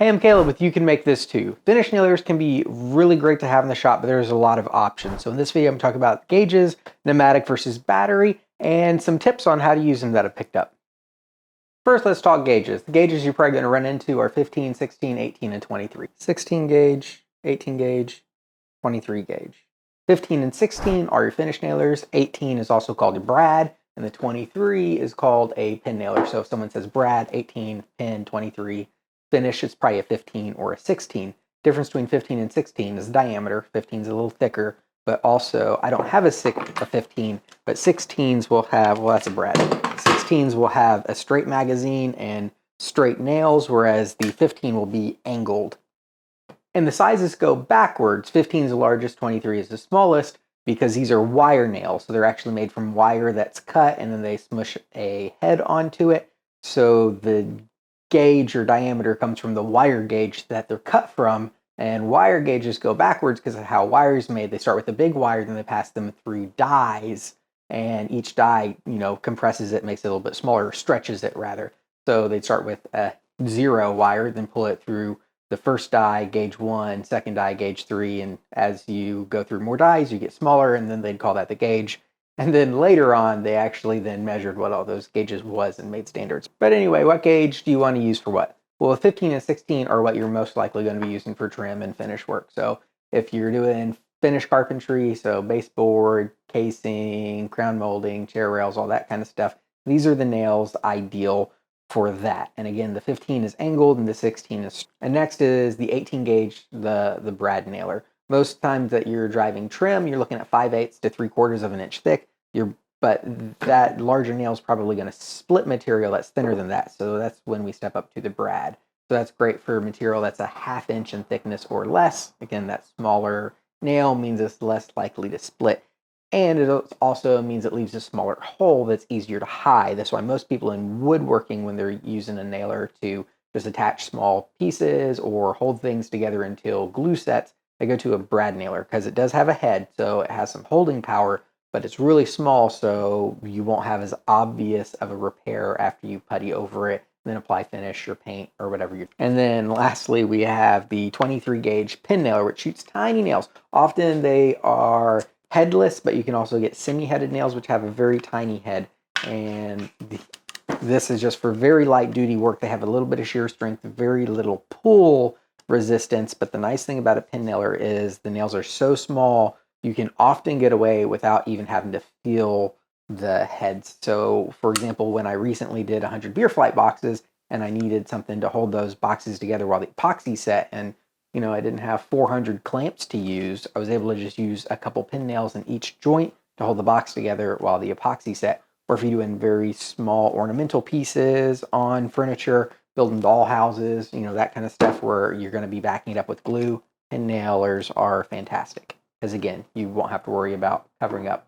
Hey, I'm Caleb with You Can Make This Too. Finish nailers can be really great to have in the shop, but there's a lot of options. So in this video, I'm talking about gauges, pneumatic versus battery, and some tips on how to use them that I've picked up. First, let's talk gauges. The gauges you're probably going to run into are 15, 16, 18, and 23. 16 gauge, 18 gauge, 23 gauge. 15 and 16 are your finish nailers. 18 is also called a brad, and the 23 is called a pin nailer. So if someone says brad, 18, pin, 23, finish, it's probably a 15 or a 16. Difference between 15 and 16 is diameter. 15 is a little thicker, but also I don't have a 15, but 16s will have, well, that's a brad. 16s will have a straight magazine and straight nails, whereas the 15 will be angled. And the sizes go backwards. 15 is the largest, 23 is the smallest, because these are wire nails. So they're actually made from wire that's cut, and then they smush a head onto it. So the gauge or diameter comes from the wire gauge that they're cut from, and wire gauges go backwards because of how wire is made. They start with a big wire, then they pass them through dies, and each die, compresses it, makes it a little bit smaller, stretches it rather. So they'd start with a 0 wire, then pull it through the first die, gauge 1, second die, gauge 3, and as you go through more dies, you get smaller, and then they'd call that the gauge. And then later on, they actually then measured what all those gauges was and made standards. But anyway, what gauge do you want to use for what? Well, 15 and 16 are what you're most likely going to be using for trim and finish work. So if you're doing finish carpentry, so baseboard, casing, crown molding, chair rails, all that kind of stuff, these are the nails ideal for that. And again, the 15 is angled and the 16 is... And next is the 18 gauge, the brad nailer. Most times that you're driving trim, you're looking at 5/8 to 3/4 of an inch thick. But that larger nail is probably going to split material that's thinner than that. So that's when we step up to the brad. So that's great for material that's a 1/2 inch in thickness or less. Again, that smaller nail means it's less likely to split. And it also means it leaves a smaller hole that's easier to hide. That's why most people in woodworking, when they're using a nailer to just attach small pieces or hold things together until glue sets, they go to a brad nailer because it does have a head, so it has some holding power, but it's really small, so you won't have as obvious of a repair after you putty over it, and then apply finish or paint or whatever you're... And then lastly, we have the 23 gauge pin nailer, which shoots tiny nails. Often they are headless, but you can also get semi-headed nails, which have a very tiny head. And this is just for very light duty work. They have a little bit of shear strength, very little pull resistance, but the nice thing about a pin nailer is the nails are so small, you can often get away without even having to feel the heads. So for example, when I recently did 100 beer flight boxes and I needed something to hold those boxes together while the epoxy set, and I didn't have 400 clamps to use, I was able to just use a couple pin nails in each joint to hold the box together while the epoxy set. Or if you're doing very small ornamental pieces on furniture, building doll houses, that kind of stuff where you're going to be backing it up with glue, pin nailers are fantastic. Because again, you won't have to worry about covering up,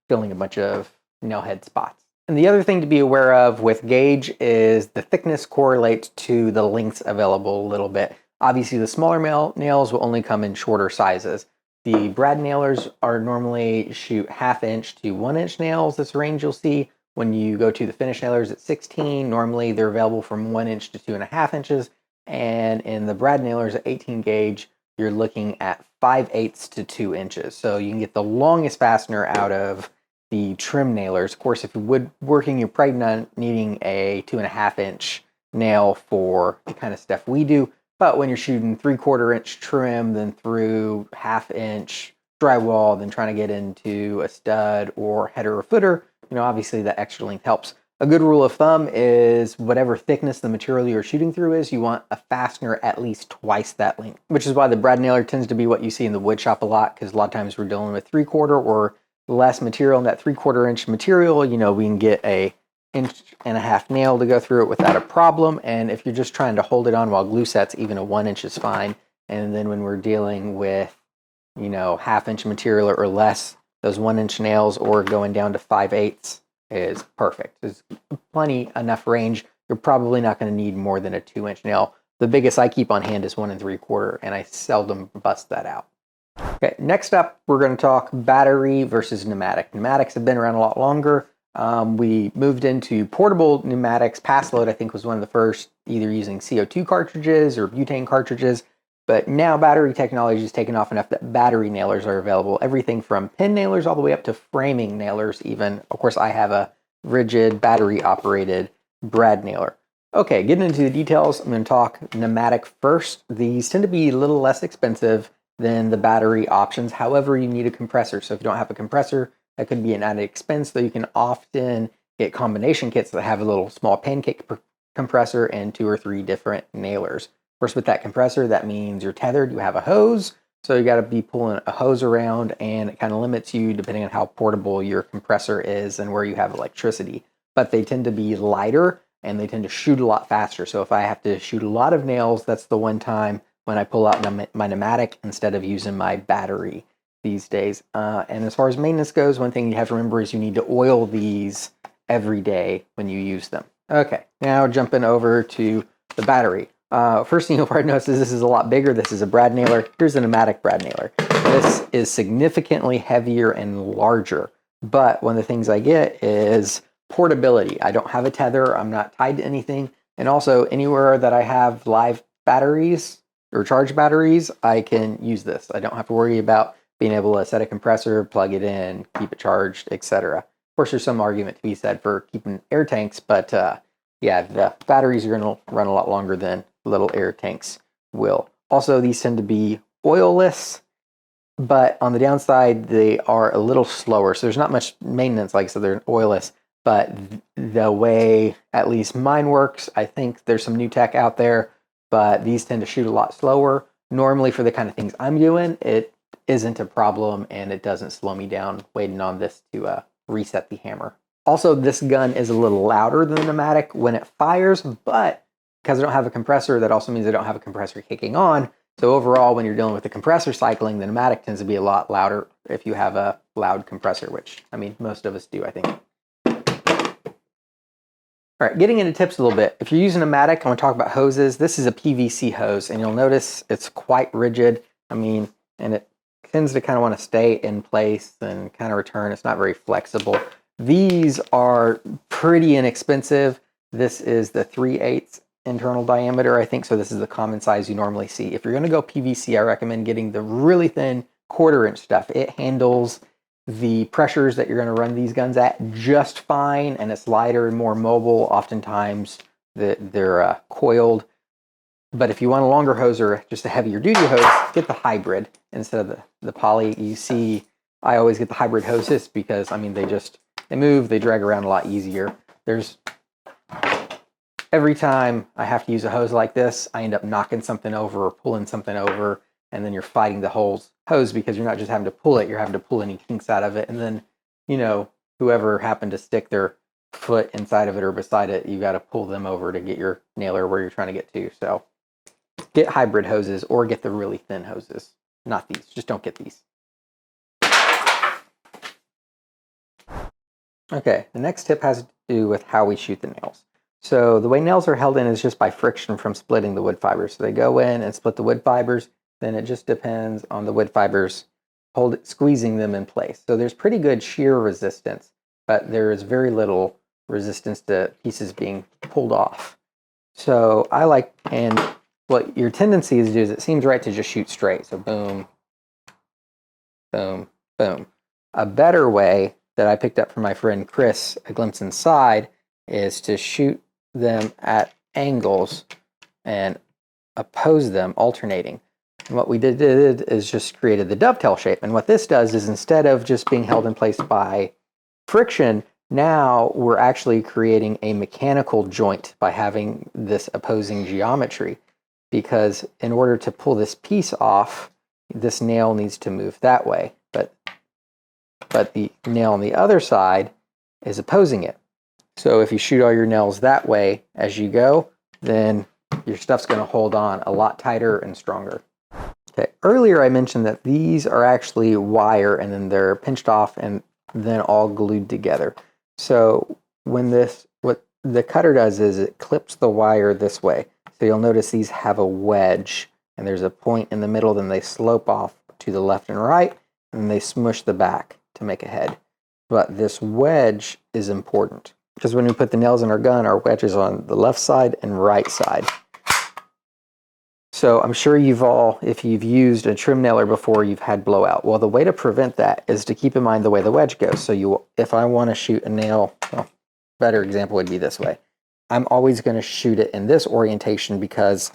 filling a bunch of nail head spots. And the other thing to be aware of with gauge is the thickness correlates to the lengths available a little bit. Obviously, the smaller nails will only come in shorter sizes. The brad nailers are normally shoot 1/2 inch to 1 inch nails. This range you'll see. When you go to the finish nailers at 16, normally they're available from 1 inch to 2.5 inches. And in the brad nailers at 18 gauge, you're looking at 5/8 to 2 inches. So you can get the longest fastener out of the trim nailers. Of course, if you're woodworking, you're probably not needing a 2.5 inch nail for the kind of stuff we do. But when you're shooting 3/4 inch trim, then through 1/2 inch drywall, then trying to get into a stud or header or footer, obviously that extra length helps. A good rule of thumb is whatever thickness the material you're shooting through is, you want a fastener at least twice that length, which is why the brad nailer tends to be what you see in the wood shop a lot, because a lot of times we're dealing with 3/4 or less material. In that 3/4 inch material, we can get a 1.5 inch nail to go through it without a problem. And if you're just trying to hold it on while glue sets, even a 1 inch is fine. And then when we're dealing with, 1/2 inch material or less, those 1 inch nails or going down to 5/8 is perfect. There's plenty enough range. You're probably not going to need more than a 2 inch nail. The biggest I keep on hand is 1 3/4, and I seldom bust that out. Okay, next up, we're going to talk battery versus pneumatic. Pneumatics have been around a lot longer. We moved into portable pneumatics. Pass load, I think, was one of the first, either using CO2 cartridges or butane cartridges. But now battery technology has taken off enough that battery nailers are available. Everything from pin nailers all the way up to framing nailers even. Of course, I have a rigid battery-operated brad nailer. Okay, getting into the details, I'm going to talk pneumatic first. These tend to be a little less expensive than the battery options. However, you need a compressor. So if you don't have a compressor, that could be an added expense, though you can often get combination kits that have a little small pancake compressor and 2 or 3 different nailers. Of course, with that compressor, that means you're tethered, you have a hose, so you got to be pulling a hose around, and it kind of limits you depending on how portable your compressor is and where you have electricity. But they tend to be lighter, and they tend to shoot a lot faster. So if I have to shoot a lot of nails, that's the one time when I pull out my pneumatic instead of using my battery these days. And as far as maintenance goes, one thing you have to remember is you need to oil these every day when you use them. Okay, now jumping over to the battery. First thing you'll probably notice is this is a lot bigger. This is a brad nailer. Here's a pneumatic brad nailer. This is significantly heavier and larger. But one of the things I get is portability. I don't have a tether. I'm not tied to anything. And also anywhere that I have live batteries or charged batteries, I can use this. I don't have to worry about being able to set a compressor, plug it in, keep it charged, etc. Of course, there's some argument to be said for keeping air tanks, but yeah, the batteries are going to run a lot longer than little air tanks will. Also, these tend to be oilless, but on the downside, they are a little slower. So there's not much maintenance, like I said, they're oilless. But the way at least mine works, I think there's some new tech out there, but these tend to shoot a lot slower. Normally, for the kind of things I'm doing, it isn't a problem, and it doesn't slow me down waiting on this to reset the hammer. Also, this gun is a little louder than the pneumatic when it fires, but because I don't have a compressor, that also means I don't have a compressor kicking on. So overall, when you're dealing with the compressor cycling, the pneumatic tends to be a lot louder if you have a loud compressor, which, I mean, most of us do, I think. All right, getting into tips a little bit. If you're using a pneumatic, I want to talk about hoses. This is a PVC hose, and you'll notice it's quite rigid. I mean, and it tends to kind of want to stay in place and kind of return. It's not very flexible. These are pretty inexpensive. This is the 3/8 internal diameter, I think, so this is the common size you normally see. If you're going to go PVC, I recommend getting the really thin 1/4-inch stuff. It handles the pressures that you're going to run these guns at just fine, and it's lighter and more mobile. Oftentimes they're coiled. But if you want a longer hose or just a heavier duty hose, get the hybrid instead of the poly. You see, I always get the hybrid hoses because, I mean, they move, they drag around a lot easier. Every time I have to use a hose like this, I end up knocking something over or pulling something over, and then you're fighting the hose because you're not just having to pull it, you're having to pull any kinks out of it. And then, you know, whoever happened to stick their foot inside of it or beside it, you got to pull them over to get your nailer where you're trying to get to. So get hybrid hoses or get the really thin hoses. Not these. Just don't get these. Okay, the next tip has to do with how we shoot the nails. So the way nails are held in is just by friction from splitting the wood fibers. So they go in and split the wood fibers, then it just depends on the wood fibers squeezing them in place. So there's pretty good shear resistance, but there is very little resistance to pieces being pulled off. So and what your tendency is to do is it seems right to just shoot straight. So boom, boom, boom. A better way that I picked up from my friend Chris, A Glimpse Inside, is to shoot them at angles and oppose them, alternating. And what we did is just created the dovetail shape. And what this does is instead of just being held in place by friction, now we're actually creating a mechanical joint by having this opposing geometry. Because in order to pull this piece off, this nail needs to move that way. But the nail on the other side is opposing it. So if you shoot all your nails that way as you go, then your stuff's going to hold on a lot tighter and stronger. Okay, earlier I mentioned that these are actually wire and then they're pinched off and then all glued together. So what the cutter does is it clips the wire this way. So you'll notice these have a wedge and there's a point in the middle, then they slope off to the left and right, and they smush the back to make a head. But this wedge is important because when we put the nails in our gun, our wedge is on the left side and right side. So I'm sure you've all, if you've used a trim nailer before, you've had blowout. Well, the way to prevent that is to keep in mind the way the wedge goes. So if I want to shoot a nail, well, better example would be this way. I'm always going to shoot it in this orientation because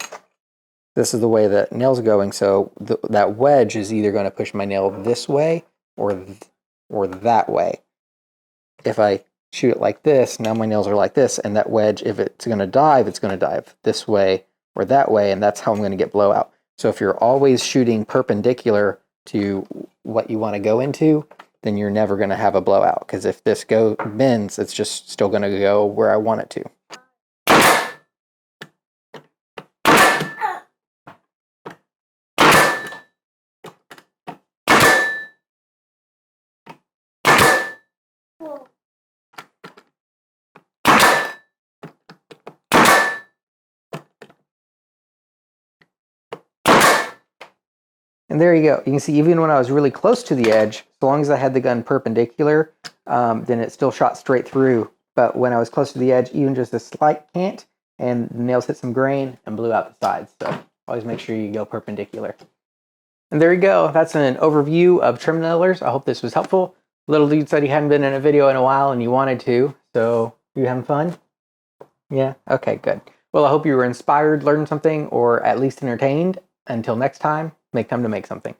this is the way the nail's going. So that wedge is either going to push my nail this way or that way. If I shoot it like this, now my nails are like this, and that wedge, if it's going to dive this way or that way, and that's how I'm going to get blowout. So if you're always shooting perpendicular to what you want to go into, then you're never going to have a blowout, because if this bends, it's just still going to go where I want it to. And there you go. You can see even when I was really close to the edge, so long as I had the gun perpendicular, then it still shot straight through. But when I was close to the edge, even just a slight cant, and the nails hit some grain and blew out the sides. So always make sure you go perpendicular. And there you go. That's an overview of trim nailers. I hope this was helpful. Little dude said he hadn't been in a video in a while and you wanted to. So you having fun? Yeah? Okay, good. Well, I hope you were inspired, learned something, or at least entertained. Until next time, make time to make something.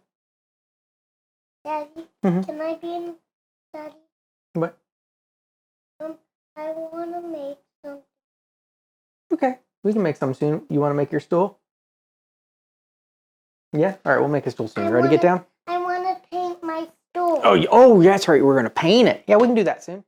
Daddy, can I be in Daddy? What? I want to make something. Okay, we can make some soon. You want to make your stool? Yeah? All right, we'll make a stool soon. Ready to get down? I want to paint my stool. Oh, that's right. We're going to paint it. Yeah, we can do that soon.